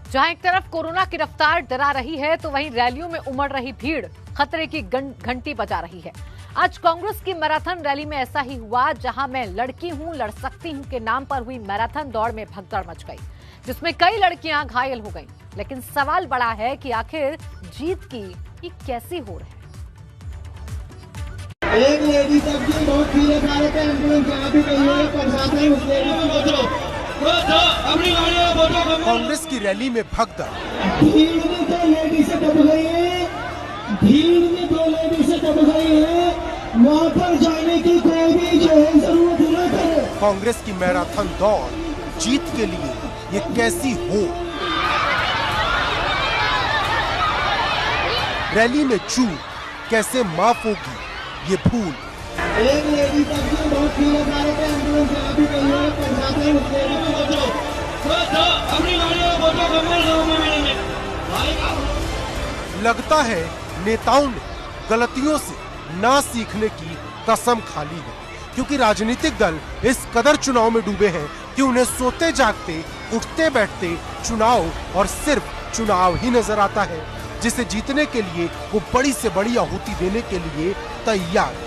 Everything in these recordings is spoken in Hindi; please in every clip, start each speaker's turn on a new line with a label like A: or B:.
A: जहां एक तरफ कोरोना की रफ्तार डरा रही है तो वहीं रैलियों में उमड़ रही भीड़ खतरे की घंटी बजा रही है। आज कांग्रेस की मैराथन रैली में ऐसा ही हुआ, जहां मैं लड़की हूं लड़ सकती हूं के नाम पर हुई मैराथन दौड़ में भगदड़ मच गई, जिसमें कई लड़कियां घायल हो गईं। लेकिन सवाल बड़ा है कि आखिर जीत की ये कैसी होड़ है।
B: एक लेडी तक भी बहुत धीरे खा के एम्बुलेंस यहाँ भी गई है, प्रशासन उस लेडी को
C: कांग्रेस की रैली में भगदड़।
B: भीड़ में दो लेडी से दब गई है, भीड़ में दो लेडी से दब गई है, वहाँ पर जाने की कोई भी जो है जरूरत न करे।
C: कांग्रेस की मैराथन दौड़ जीत के लिए ये कैसी हो। रैली में चूक कैसे माफ होगी ये भूल।
B: एक लेडी तक भी बहुत धीरे खा के एम्बुलेंस यहाँ भी गई है, प्रशासन उस लेडी को
C: लगता है नेताओं ने गलतियों से ना सीखने की कसम खा ली है, क्योंकि राजनीतिक दल इस कदर चुनाव में डूबे हैं कि उन्हें सोते जागते उठते बैठते चुनाव और सिर्फ चुनाव ही नजर आता है, जिसे जीतने के लिए वो बड़ी से बड़ी आहुति देने के लिए तैयार।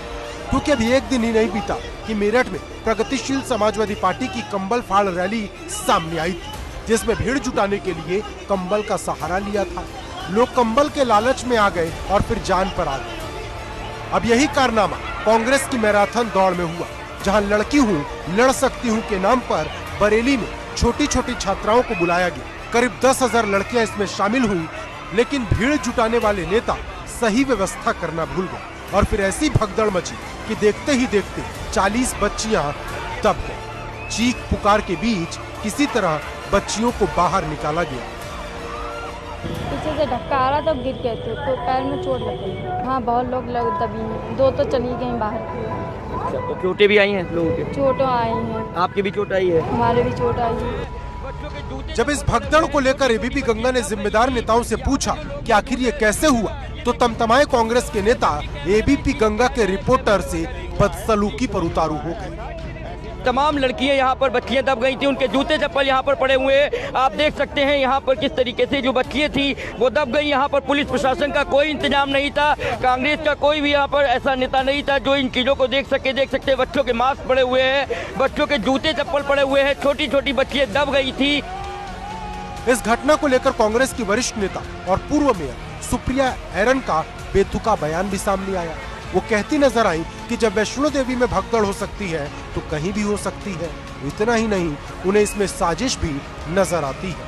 C: क्योंकि अभी एक दिन ही नहीं बीता कि मेरठ में प्रगतिशील समाजवादी पार्टी की कंबल फाड़ रैली सामने आई थी, जिसमें भीड़ जुटाने के लिए कंबल का सहारा लिया था। लोग कंबल के लालच में आ गए और फिर जान पर आ गए। अब यही कारनामा कांग्रेस की मैराथन दौड़ में हुआ, जहां लड़की हूं लड़ सकती हूं के नाम पर बरेली में छोटी छोटी छात्राओं को बुलाया गया। करीब 10,000 लड़कियां इसमें शामिल हुई, लेकिन भीड़ जुटाने वाले नेता सही व्यवस्था करना भूल गए और फिर ऐसी भगदड़ मची कि देखते ही देखते 40 बच्चियां दब गईं। चीख पुकार के बीच किसी तरह बच्चियों को बाहर निकाला गया।
D: पीछे से धक्का आ रहा, तब गिर गए थे तो पैर में चोट लग गई। हाँ, बहुत लोग दबी हैं, 2 तो चली गई बाहर।
E: तो चोटें भी आई हैं लोगों के?
D: चोटें आई हैं।
E: आपकी भी चोट आई है?
D: हमारे भी चोट आई है।
C: जब इस भगदड़ को लेकर एबीपी गंगा ने जिम्मेदार नेताओं से पूछा कि आखिर ये कैसे हुआ, तो तमतमाए कांग्रेस के नेता एबीपी गंगा के रिपोर्टर से बदसलूकी पर उतारू हो गए।
E: तमाम लड़कियां यहाँ पर बच्चियां दब गई थी, उनके जूते चप्पल यहाँ पर पड़े हुए हैं। आप देख सकते हैं यहाँ पर किस तरीके से जो बच्चियां थी वो दब गई। यहाँ पर पुलिस प्रशासन का कोई इंतजाम नहीं था, कांग्रेस का कोई भी यहाँ पर ऐसा नेता नहीं था जो इन चीजों को देख सकते हैं। बच्चों के मास्क पड़े हुए हैं, बच्चों के जूते चप्पल पड़े हुए हैं, छोटी छोटी बच्चियां दब गई थी।
C: इस घटना को लेकर कांग्रेस की वरिष्ठ नेता और पूर्व मेयर सुप्रिया एरन का बेतुका बयान भी सामने आया। वो कहती नजर आई कि जब वैष्णो देवी में भगदड़ हो सकती है तो कहीं भी हो सकती है। इतना ही नहीं, उन्हें इसमें साजिश भी नजर आती है।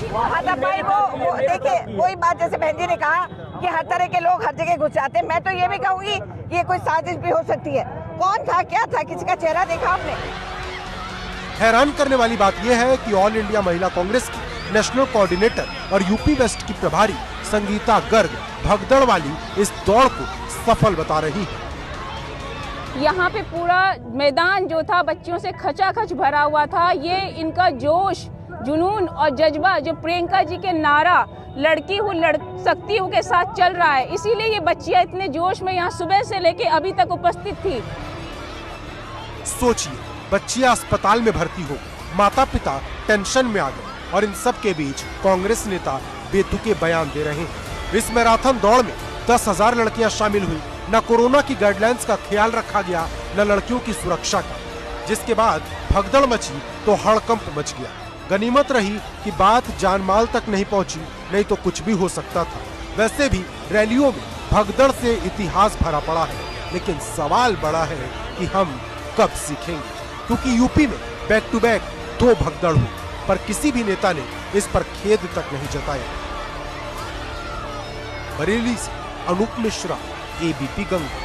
F: वो देखिए, वही बात जैसे बहन जी ने कहा कि हर तरह के लोग हर जगह घुस जाते हैं। मैं तो ये भी कहूँगी कि ये कोई साजिश भी हो सकती है। कौन था, क्या था, किसी का चेहरा देखा आपने?
C: हैरान करने वाली बात यह है कि ऑल इंडिया महिला कांग्रेस की नेशनल कोऑर्डिनेटर और यूपी वेस्ट की प्रभारी संगीता गर्ग भगदड़ वाली इस दौड़ को सफल बता रही है।
D: यहाँ पे पूरा मैदान जो था बच्चियों से खचाखच भरा हुआ था। ये इनका जोश, जुनून और जज्बा जो प्रियंका जी के नारा लड़की हूँ लड़ सकती हूँ के साथ चल रहा है, इसीलिए ये बच्चियाँ इतने जोश में यहाँ सुबह से लेके अभी तक उपस्थित थी।
C: सोचिए, बच्चियां अस्पताल में भर्ती हो, माता पिता टेंशन में आ गए और इन सब के बीच कांग्रेस नेता बेतुके बयान दे रहे हैं। इस मैराथन दौड़ में 10,000 लड़कियां शामिल हुई। न कोरोना की गाइडलाइंस का ख्याल रखा गया, न लड़कियों की सुरक्षा का, जिसके बाद भगदड़ मची तो हड़कंप मच गया। गनीमत रही कि बात जान माल तक नहीं पहुंची, नहीं तो कुछ भी हो सकता था। वैसे भी रैलियों में भगदड़ से इतिहास भरा पड़ा है, लेकिन सवाल बड़ा है कि हम कब सीखेंगे, क्योंकि यूपी में बैक टू बैक 2 भगदड़ हुई, पर किसी भी नेता ने इस पर खेद तक नहीं जताया। बरेली से अनूप मिश्रा, एबीपी गंगा।